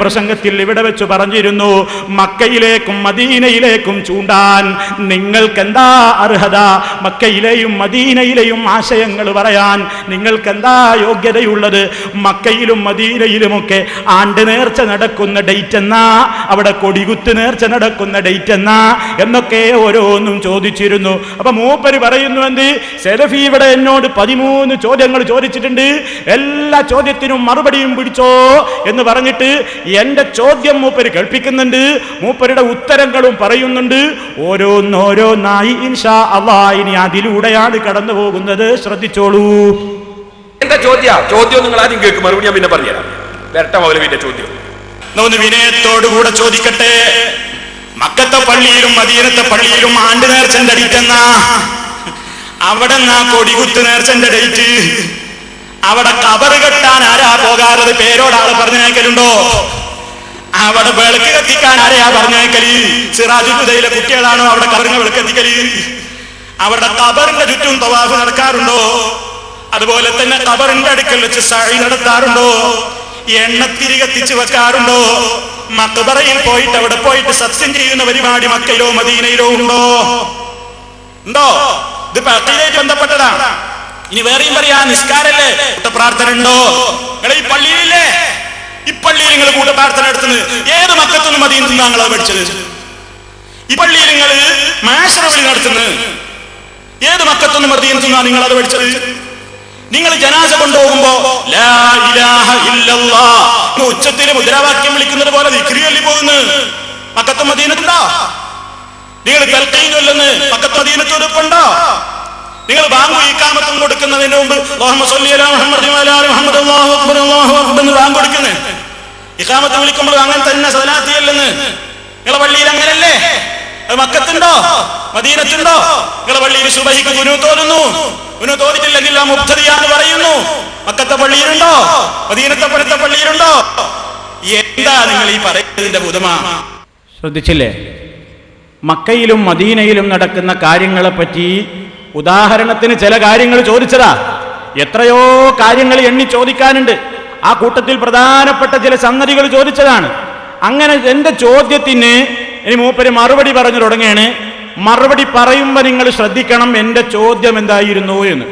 പ്രസംഗത്തിൽ ഇവിടെ വെച്ച് പറഞ്ഞിരുന്നു, മക്കയിലേക്കും മദീനയിലേക്കും ചൂണ്ടാൻ നിങ്ങൾക്കെന്താ അർഹത? മക്കയിലെയും മദീനയിലെയും ആശയങ്ങൾ പറയാൻ നിങ്ങൾക്കെന്താ യോഗ്യതയുള്ളത്? മക്കയിലും മദീനയിലുമൊക്കെ ആണ്ട് നേർച്ച നടക്കുന്ന ഡേറ്റ് എന്നാ, അവിടെ കൊടികുത്ത് നേർച്ച നടക്കുന്ന ഡേറ്റ് എന്നാ എന്നൊക്കെ ഓരോന്നും ചോദിച്ചിരുന്നു. അപ്പൊ മൂപ്പര് പറയുന്നു, എന്ത് സെലഫി ഇവിടെ എന്നോട് 13 ചോദ്യങ്ങൾ ചോദിച്ചിട്ടുണ്ട്, എല്ലാ ചോദ്യത്തിനും മറുപടിയും പിടിച്ചോ എന്ന് പറഞ്ഞിട്ട് എന്റെ ചോദ്യം മൂപ്പര് കേൾപ്പിക്കുന്നുണ്ട്, മൂപ്പരുടെ ഉത്തരങ്ങളും പറയുന്നുണ്ട്. ഓരോന്നോരോന്നായി ഇൻഷാ അല്ലാഹ് ഇനി അതിലൂടെയാണ് കടന്നു പോകുന്നത്. ശ്രദ്ധിച്ചോളൂ. എന്താ ചോദ്യം നിങ്ങൾ ആദ്യം കേൾക്കും, മറുപടി ഞാൻ പിന്നെ പറഞ്ഞുതരാം. വരട്ടെ മൗലവിന്റെ ചോദ്യം. ഒന്ന് വിനയത്തോടുകൂടെ ചോദിക്കട്ടെ, മക്കത്തെ പള്ളിയിലും മദീനത്തെ പള്ളിയിലും ആണ്ട് നേർച്ചന്റെ ഡേറ്റ് എന്നാ? അവിടെ കൊടികുത്ത് നേർച്ചന്റെ ഡേറ്റ്. അവിടെ കബറ് കെട്ടാൻ ആരാ പോകാറത്? പേരോടാള് പറഞ്ഞേക്കലുണ്ടോ? അവിടെ വിളക്ക് കത്തിക്കാൻ ആരെയാ പറഞ്ഞേക്കല്? സിറാജുദ്ദീനിലെ കുട്ടികളാണോ അവിടെ കബറിന് വിളക്ക് കത്തിക്കല്? അവിടെ കബറിന്റെ ചുറ്റും തവാഫ് നടക്കാറുണ്ടോ? അതുപോലെ തന്നെ കബറിന്റെ അടുക്കൽ വെച്ച് സഅയ് നടത്താറുണ്ടോ? എണ്ണത്തിരി കത്തിച്ച് വെക്കാറുണ്ടോ? മഖബറയിൽ പോയിട്ട് അവിടെ പോയിട്ട് സത്യം ചെയ്യുന്ന പരിപാടി മക്കയിലോ മദീനയിലോ ഉണ്ടോ? ഇത് അഖീദയുമായി ബന്ധപ്പെട്ടതാണ്. ഇനി വേറെയും പറയാ, നിസ്കാരല്ലേ, കൂട്ടപ്രാർത്ഥന ഉണ്ടോ? നിങ്ങൾ ഈ പള്ളിയിലില്ലേ, ഈ പള്ളിയിൽ നിങ്ങൾ കൂട്ടപ്രാർത്ഥന നടത്തുന്നത് ഏത് മക്കത്തൊന്നും മദീനത്തുനിന്ന് ഞങ്ങളത് പഠിച്ചത്? ഈ പള്ളിയിൽ നിങ്ങൾ മാശറവിളി നടത്തുന്നത് ഏത് മക്കത്തൊന്നും മദീനത്തുനിന്നാണ് നിങ്ങൾ അത് പഠിച്ചത്? നിങ്ങൾ ജനാസ കൊണ്ടുപോകുമ്പോ ലാ ഇലാഹ ഇല്ലല്ലാഹ് ഉച്ചത്തിൽ മുദ്രാവാക്യം വിളിക്കുന്നത് പോലെ ദിക്ർ ചൊല്ലി പോകുന്നു മക്കത്തും മദീനത്തുണ്ടോ? നിങ്ങൾ തൽഖീൻ ചൊല്ലുന്നു മക്കത്തും മദീനത്തുണ്ടോ? നിങ്ങൾ ബാങ്ക് ഇഖാമത്തും കൊടുക്കുന്നതിന് മുമ്പ് അല്ലാഹുമ്മ സ്വല്ലി അലാ മുഹമ്മദ് വഅലാ ആലി മുഹമ്മദ് അല്ലാഹു അക്ബർ എന്ന് ബാങ്ക് കൊടുക്കുന്നു. ഇഖാമത്ത് വിളിക്കുമ്പോൾ അങ്ങനെ തന്നെ സ്വലാത്ത് ചൊല്ലുന്നു. നിങ്ങളെ പള്ളിയിൽ അങ്ങനല്ലേ? അത് മക്കത്തുണ്ടോ മദീനത്തുണ്ടോ? നിങ്ങളെ പള്ളിയിൽ സുബഹിക്ക് ഖുനൂത്ത് ഓതുന്നു, ഖുനൂത്ത് ഓതിട്ടില്ലെങ്കിൽ ആ മുബ്തദിയാന്ന് പറയുന്നു. മക്കത്തെ പള്ളിയിലുണ്ടോ? മദീനത്തെ പള്ളിയിലുണ്ടോ? എന്താ നിങ്ങൾ ഈ പറയുന്നതിന്റെ ബുധമാ? ശ്രദ്ധിച്ചില്ലേ? മക്കയിലും മദീനയിലും നടക്കുന്ന കാര്യങ്ങളെ പറ്റി ഉദാഹരണത്തിന് ചില കാര്യങ്ങൾ ചോദിച്ചതാ. എത്രയോ കാര്യങ്ങൾ എണ്ണി ചോദിക്കാനുണ്ട്. ആ കൂട്ടത്തിൽ പ്രധാനപ്പെട്ട ചില സംഗതികൾ ചോദിച്ചതാണ്. അങ്ങനെ എന്റെ ചോദ്യത്തിന് ഇനി മൂപ്പര് മറുപടി പറഞ്ഞു തുടങ്ങുകയാണ്. മറുപടി പറയുമ്പോൾ നിങ്ങൾ ശ്രദ്ധിക്കണം എന്റെ ചോദ്യം എന്തായിരുന്നു എന്ന്.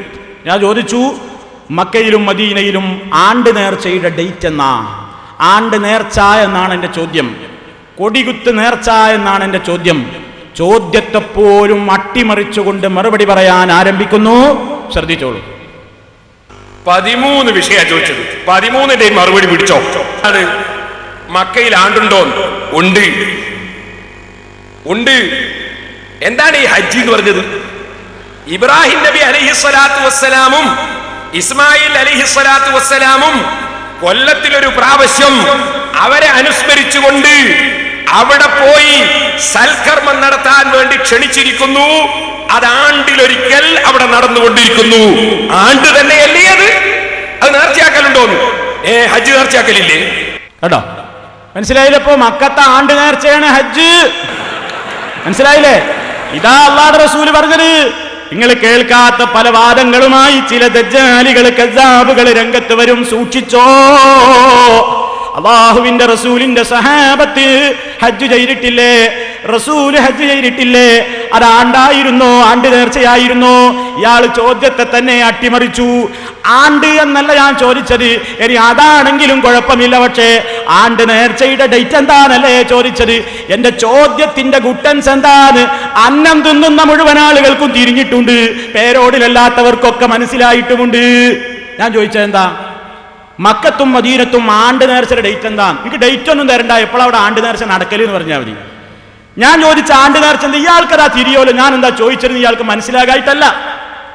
ഞാൻ ചോദിച്ചു, മക്കയിലും മദീനയിലും ആണ്ട് നേർച്ചയുടെ ഡേറ്റ് എന്നാ? ആണ്ട് നേർച്ച എന്നാണ് എന്റെ ചോദ്യം. കൊടികുത്ത് നേർച്ച എന്നാണ് എന്റെ ചോദ്യം. ചോദ്യത്തെപ്പോലും അട്ടിമറിച്ചുകൊണ്ട് മറുപടി പറയാൻ ആരംഭിക്കുന്നു. ശ്രദ്ധിച്ചോളൂ. 13 വിഷയ ചോദിച്ചത്, 13ന്റെയും മറുപടി പിടിച്ചോ? മക്കയിൽ ആണ്ടുണ്ടോ? ഉണ്ട്. എന്താണ് ഈ ഹജ്ജ് എന്ന് പറഞ്ഞത്? ഇബ്രാഹിം നബി അലൈഹിസ്സലാത്തു വസ്സലാമും ഇസ്മായിൽ അലൈഹിസ്സലാത്തു വസ്സലാമും കൊല്ലത്തിലൊരു പ്രാവശ്യം അവരെ അനുസ്മരിച്ചുകൊണ്ട് അവിടെ പോയി സൽക്കർമ്മം നടത്താൻ വേണ്ടി ക്ഷണിച്ചിരിക്കുന്നു. അത് ആണ്ടിലൊരിക്കൽ അവിടെ നടന്നുകൊണ്ടിരിക്കുന്നു. ആണ്ട് തന്നെയല്ലേ അത്? അത് നേർച്ചയാക്കലുണ്ടോന്ന്? ഹജ്ജ് നേർച്ചയാക്കലില്ലേ? കേട്ടോ, മനസ്സിലായില്ലപ്പോ? മക്കത്തെ ആണ്ട് നേർച്ചയാണ് ഹജ്ജ്. മനസ്സിലായില്ലേ? ഇതാ അല്ലാഹുവിന്റെ റസൂൽ പറഞ്ഞത്. നിങ്ങൾ കേൾക്കാത്ത പല വാദങ്ങളുമായി ചില ദജ്ജാലികൾ കസ്സാബുകൾ രംഗത്ത് വരും. സൂക്ഷിച്ചോ. അല്ലാഹുവിന്റെ റസൂലിന്റെ സഹാബത്ത് ഹജ്ജ് ചെയ്തിട്ടില്ലേ? റസൂല് ഹജ്ജ് ചെയ്തിട്ടില്ലേ? അത് ആണ്ടായിരുന്നോ ആണ്ട് നേർച്ചയായിരുന്നോ? ഇയാൾ ചോദ്യത്തെ തന്നെ അട്ടിമറിച്ചു. ആണ്ട് എന്നല്ല ഞാൻ ചോദിച്ചത്. ഇനി അതാണെങ്കിലും കുഴപ്പമില്ല, പക്ഷേ ആണ്ട് നേർച്ചയുടെ ഡേറ്റ് എന്താണല്ലേ ചോദിച്ചത്. എന്റെ ചോദ്യത്തിന്റെ ഗുട്ടൻസ് എന്താണ്? അന്നം തിന്നുന്ന മുഴുവൻ ആളുകൾക്കും തിരിഞ്ഞിട്ടുണ്ട്, പേരോടിലല്ലാത്തവർക്കൊക്കെ മനസ്സിലായിട്ടുമുണ്ട്. ഞാൻ ചോദിച്ചത് എന്താ? മക്കത്തും മദീനത്തും ആണ്ട് നേർച്ചയുടെ ഡേറ്റ് എന്താ? എനിക്ക് ഡേറ്റ് ഒന്നും തരണ്ട, എപ്പോഴവിടെ ആണ്ട് നേർച്ച നടക്കല് എന്ന് പറഞ്ഞാൽ മതി. ഞാൻ ചോദിച്ച ആണ്ട് നേർച്ച എന്താ? ഇയാൾക്കതാ തിരിയോലോ. ഞാൻ എന്താ ചോദിച്ചത് ഇയാൾക്ക് മനസ്സിലാകായിട്ടല്ല.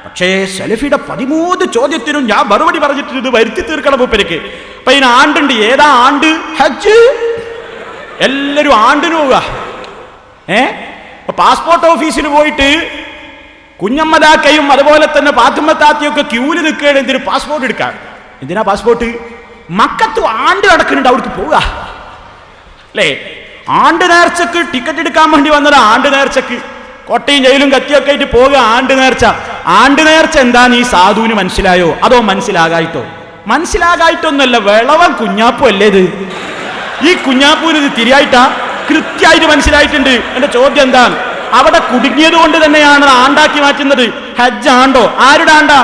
പക്ഷേ സലഫിയുടെ 13 ചോദ്യത്തിനും ഞാൻ മറുപടി പറഞ്ഞിട്ട് ഇത് വരുത്തി തീർക്കണം മൂപ്പർക്ക്. അപ്പൊ ഇതിന് ആണ്ടുണ്ട്. ഏതാ ആണ്ട്? ഹജ്ജ്. എല്ലാരും ആണ്ടിന് പോവുക. പാസ്പോർട്ട് ഓഫീസിൽ പോയിട്ട് കുഞ്ഞമ്മദാക്കയും അതുപോലെ തന്നെ പാത്തുമ്മത്താത്തയൊക്കെ ക്യൂല് നിൽക്കുകയാണ്. എന്തിനു? പാസ്പോർട്ട് എടുക്കാൻ. എന്തിനാ പാസ്പോർട്ട്? മക്കത്ത് ആണ്ട് നടക്കുന്നുണ്ട്, അവിടേക്ക് പോവുക അല്ലേ? ആണ്ട് നേർച്ചക്ക് ടിക്കറ്റ് എടുക്കാൻ വേണ്ടി വന്നതാ. ആണ്ട് നേർച്ചക്ക് കൊട്ടയും ജയിലും കത്തിയൊക്കെ ആയിട്ട് പോവുക. ആണ്ട് നേർച്ച. ആണ്ട് നേർച്ച എന്താന്ന് ഈ സാധുവിന് മനസ്സിലായോ? അതോ മനസ്സിലാകായിട്ടോ? മനസ്സിലാകായിട്ടൊന്നുമല്ല, വിളവൻ കുഞ്ഞാപ്പു അല്ലേ ഇത്? ഈ കുഞ്ഞാപ്പൂര് ഇത് തിരിയായിട്ടാ കൃത്യമായിട്ട് മനസ്സിലായിട്ടുണ്ട്. എന്റെ ചോദ്യം എന്താ, അവിടെ കുടുങ്ങിയത് കൊണ്ട് തന്നെയാണ് ആണ്ടാക്കി മാറ്റുന്നത്. ഹജ്ജ് ആണ്ടോ? ആരുടെ ആണ്ടാ?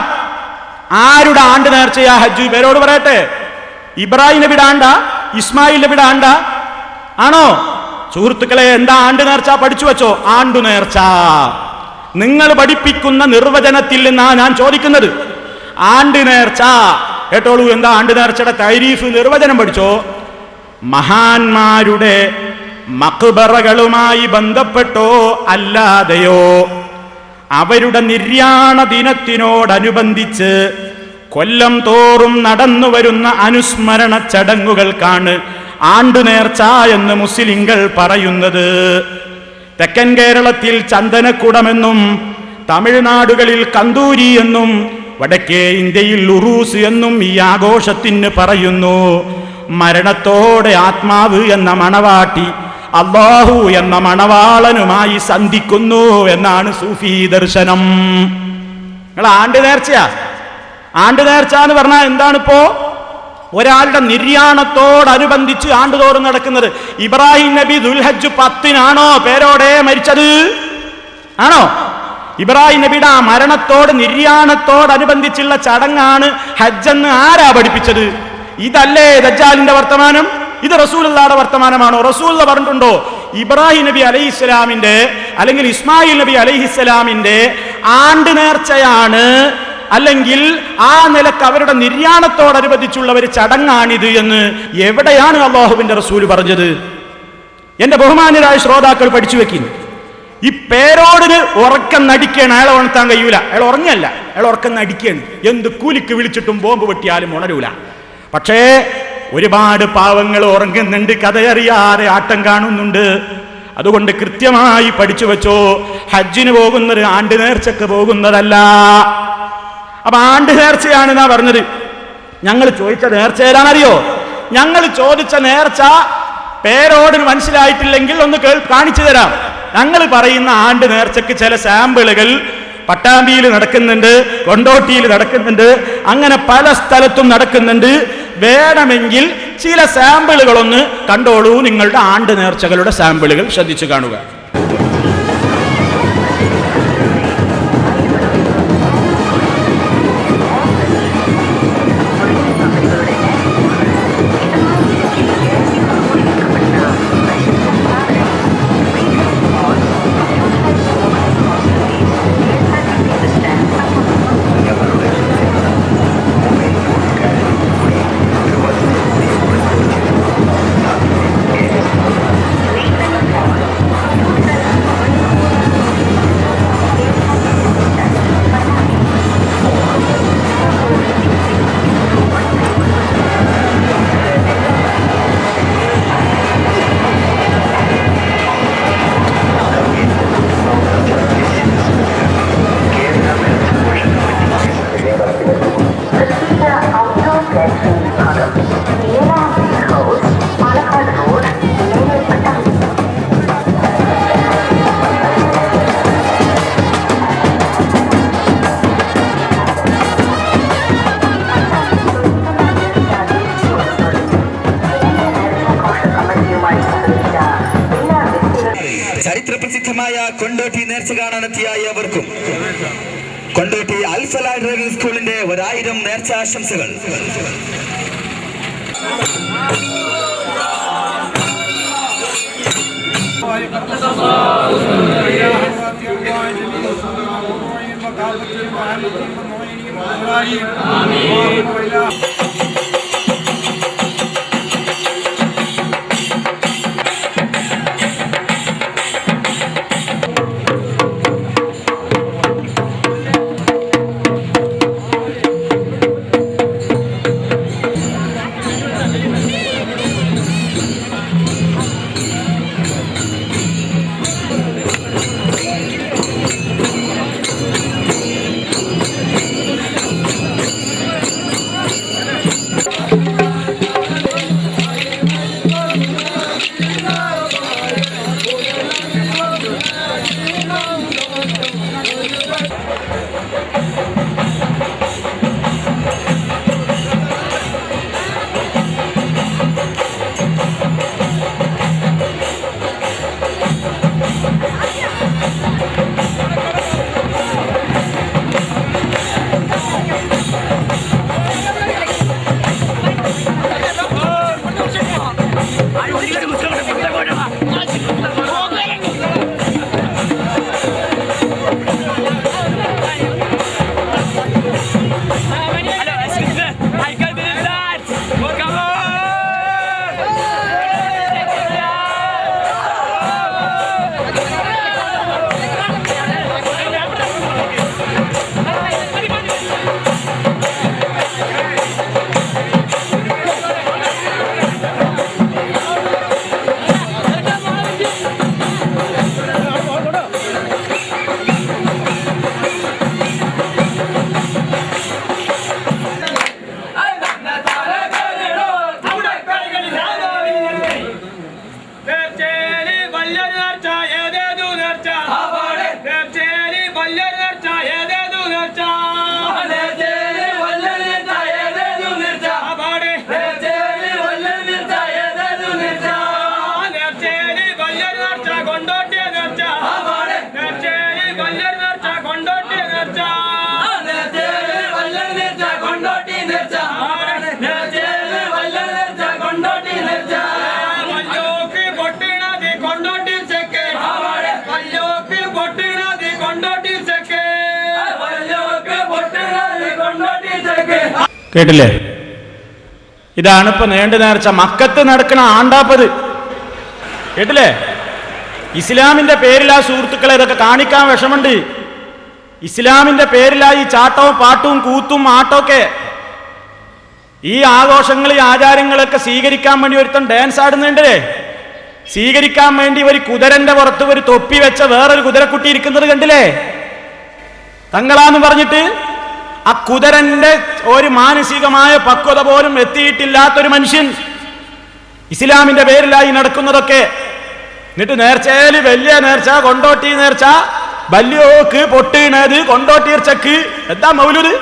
ആരുടെ ആണ്ട് നേർച്ചയാ ഹജ്ജ്? പേരോട് പറയട്ടെ, ഇബ്രാഹിം നബിയുടെ ആണ്ടാ? ഇസ്മായിൽ നബിയുടെ ആണ്ടാ? ആണോ? സുഹൃത്തുക്കളെ, എന്താ ആണ്ട് നേർച്ച? പഠിച്ചു വെച്ചോ. ആണ്ടു നേർച്ച നിങ്ങൾ പഠിപ്പിക്കുന്ന നിർവചനത്തിൽ നിന്നാ ഞാൻ ചോദിക്കുന്നത്. ആണ്ട് നേർച്ച കേട്ടോളൂ. എന്താ ആണ്ട് നേർച്ചയുടെ തരീഫ് നിർവചനം പഠിച്ചോ. മഹാന്മാരുടെ മഖ്ബറകളുമായി ബന്ധപ്പെട്ടോ അല്ലാതെയോ അവരുടെ നിര്യാണ ദിനത്തിനോടനുബന്ധിച്ച് കൊല്ലം തോറും നടന്നു വരുന്ന അനുസ്മരണ ചടങ്ങുകൾക്കാണ് ആണ്ടുനേർച്ച എന്ന് മുസ്ലിങ്ങൾ പറയുന്നത്. തെക്കൻ കേരളത്തിൽ ചന്ദനക്കുടമെന്നും തമിഴ്നാടുകളിൽ കന്തൂരി എന്നും വടക്കേ ഇന്ത്യയിൽ ഉറൂസ് എന്നും ഈ ആഘോഷത്തിന് പറയുന്നു. മരണത്തോടെ ആത്മാവ് എന്ന മണവാട്ടി അല്ലാഹു എന്ന മണവാളനുമായി സന്ധിക്കുന്നു എന്നാണ് സൂഫി ദർശനം. നിങ്ങൾ ആണ്ട് നേർച്ചയാ? ആണ്ട് നേർച്ച എന്ന് പറഞ്ഞാൽ എന്താണിപ്പോ? ഒരാളുടെ നിര്യാണത്തോടനുബന്ധിച്ച് ആണ്ടുതോറും നടക്കുന്നത്. ഇബ്രാഹിം നബി ദുൽഹജ്ജ് 10-നാണോ പേരോടെ മരിച്ചത്? ആണോ? ഇബ്രാഹിം നബിയുടെ ആ മരണത്തോട് നിര്യാണത്തോടനുബന്ധിച്ചുള്ള ചടങ്ങാണ് ഹജ്ജെന്ന് ആരാ പഠിപ്പിച്ചത്? ഇതല്ലേ ദജ്ജാലിന്റെ വർത്തമാനം? ഇത് റസൂലുള്ളാഹിയുടെ വർത്തമാനമാണോ? റസൂലുള്ള പറഞ്ഞിട്ടുണ്ടോ ഇബ്രാഹിം നബി അലൈഹിസ്സലാമിന്റെ അല്ലെങ്കിൽ ഇസ്മായിൽ നബി അലൈഹിസ്സലാമിന്റെ ആണ്ട് നേർച്ചയാണ്, അല്ലെങ്കിൽ ആ നിലക്ക് അവരുടെ നിര്യാണത്തോടനുബന്ധിച്ചുള്ള ഒരു ചടങ്ങാണിത് എന്ന് എവിടെയാണ് അല്ലാഹുവിന്റെ റസൂൽ പറഞ്ഞത്? എന്റെ ബഹുമാന്യരായ ശ്രോതാക്കൾ പഠിച്ചു വെക്കുന്നു. ഈ പേരോടിന് ഉറക്കം നടിക്കുകയാണ്. അയാളെ ഉണർത്താൻ കഴിയൂല. അയാൾ ഉറങ്ങല്ല, അയാൾ ഉറക്കം നടിക്കുകയാണ്. എന്ത് കൂലിക്ക് വിളിച്ചിട്ടും ബോംബ് വെട്ടിയാലും ഉണരൂല. പക്ഷേ ഒരുപാട് പാവങ്ങൾ ഉറങ്ങുന്നുണ്ട്, കഥയറിയാതെ ആട്ടം കാണുന്നുണ്ട്. അതുകൊണ്ട് കൃത്യമായി പഠിച്ചു വെച്ചോ, ഹജ്ജിന് പോകുന്നത് ആണ്ട് നേർച്ചക്ക് പോകുന്നതല്ല. അപ്പൊ ആണ്ട് നേർച്ചയാണ് എന്നാ പറഞ്ഞത്. ഞങ്ങൾ ചോദിച്ച നേർച്ച ഏതാണെന്നറിയോ? ഞങ്ങൾ ചോദിച്ച നേർച്ച പേരോടിന് മനസ്സിലായിട്ടില്ലെങ്കിൽ ഒന്ന് കാണിച്ചു തരാം. ഞങ്ങൾ പറയുന്ന ആണ്ട് നേർച്ചക്ക് ചില സാമ്പിളുകൾ പട്ടാമ്പിയിൽ നടക്കുന്നുണ്ട്, കൊണ്ടോട്ടിയിൽ നടക്കുന്നുണ്ട്, അങ്ങനെ പല സ്ഥലത്തും നടക്കുന്നുണ്ട്. വേണമെങ്കിൽ ചില സാമ്പിളുകളൊന്ന് കണ്ടോളൂ. നിങ്ങളുടെ ആണ്ട് നേർച്ചകളുടെ സാമ്പിളുകൾ ശ്രദ്ധിച്ചു കാണുക. ചരിത്രപ്രസിദ്ധമായ കൊണ്ടോട്ടി നേർച്ച കാണാനെത്തിയ ഏവർക്കും കൊണ്ടോട്ടി അൽഫല ഡ്രൈവിംഗ് സ്കൂളിന്റെ 1000 നേർച്ച ആശംസകൾ. കേട്ടില്ലേ? ഇതാണ് ഇപ്പൊ നീണ്ടു നേർച്ച മക്കത്ത് നടക്കണ ആണ്ടാപ്പത്. കേട്ടില്ലേ? ഇസ്ലാമിന്റെ പേരിലാ സുഹൃത്തുക്കളെ ഇതൊക്കെ കാണിക്കാൻ വിഷമുണ്ട്. ഇസ്ലാമിന്റെ പേരിലാ ഈ ചാട്ടവും പാട്ടും കൂത്തും ആട്ടമൊക്കെ. ഈ ആഘോഷങ്ങൾ ഈ ആചാരങ്ങളൊക്കെ സ്വീകരിക്കാൻ വേണ്ടി ഒരുത്തൻ ഡാൻസ് ആടുന്നുണ്ടേ. സ്വീകരിക്കാൻ വേണ്ടി ഒരു കുതിരന്റെ പുറത്ത് ഒരു തൊപ്പി വെച്ച വേറൊരു കുതിരക്കുട്ടി ഇരിക്കുന്നത് കണ്ടില്ലേ? തങ്ങളാന്ന് പറഞ്ഞിട്ട് ആ കുതിരന്റെ ഒരു മാനസികമായ പക്വത പോലും എത്തിയിട്ടില്ലാത്തൊരു മനുഷ്യൻ ഇസ്ലാമിന്റെ പേരിലായി നടക്കുന്നതൊക്കെ. എന്നിട്ട് നേർച്ചയില് വലിയ നേർച്ച, കൊണ്ടോട്ടി നേർച്ച, ബല്യോക്ക് പൊട്ടീണത്, കൊണ്ടോട്ടീർച്ചക്ക് എന്താ മൗലൂദ്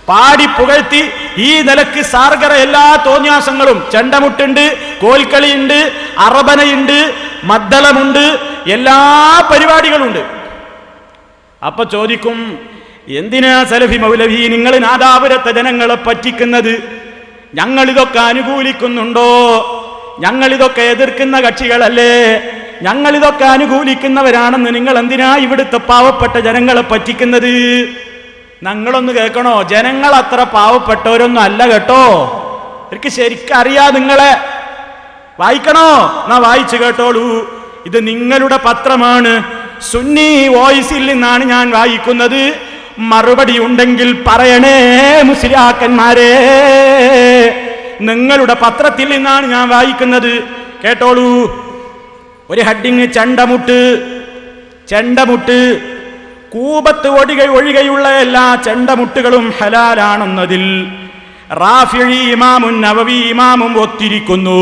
പാടി പുകഴ്ത്തി ഈ നിലക്ക് സാർഗര എല്ലാ തോന്യാസങ്ങളും. ചെണ്ടമുട്ടുണ്ട്, കോൽക്കളിയുണ്ട്, അറബനയുണ്ട്, മദ്ദളമുണ്ട്, എല്ലാ പരിപാടികളുണ്ട്. അപ്പൊ ചോദിക്കും, എന്തിനാ സലഫി മൗലവി നിങ്ങൾ നാദാപുരത്തെ ജനങ്ങളെ പറ്റിക്കുന്നത്? ഞങ്ങളിതൊക്കെ അനുകൂലിക്കുന്നുണ്ടോ? ഞങ്ങളിതൊക്കെ എതിർക്കുന്ന കക്ഷികളല്ലേ? ഞങ്ങളിതൊക്കെ അനുകൂലിക്കുന്നവരാണെന്ന് നിങ്ങൾ എന്തിനാ ഇവിടുത്തെ പാവപ്പെട്ട ജനങ്ങളെ പറ്റിക്കുന്നത്? ഞങ്ങളൊന്ന് കേൾക്കണോ? ജനങ്ങൾ അത്ര പാവപ്പെട്ടവരൊന്നും അല്ല കേട്ടോ. എനിക്ക് ശരിക്കും അറിയാ നിങ്ങളെ. വായിക്കണോ? എന്നാ വായിച്ചു കേട്ടോളൂ. ഇത് നിങ്ങളുടെ പത്രമാണ്. സുന്നി വോയിസിൽ നിന്നാണ് ഞാൻ വായിക്കുന്നത്. മറുപടി ഉണ്ടെങ്കിൽ പറയണേ മുസ്ലിയാക്കന്മാരെ. നിങ്ങളുടെ പത്രത്തിൽ നിന്നാണ് ഞാൻ വായിക്കുന്നത്. കേട്ടോളൂ. ഒരു ഹെഡിങ്, ചെണ്ടമുട്ട് കൂപത്ത് ഒഴികെയുള്ള എല്ലാ ചെണ്ടമുട്ടുകളും ഹലാലാണെന്നതിൽ റാഫിഈ ഇമാമുൻ നവവി ഇമാമും ഒത്തിരിക്കുന്നു.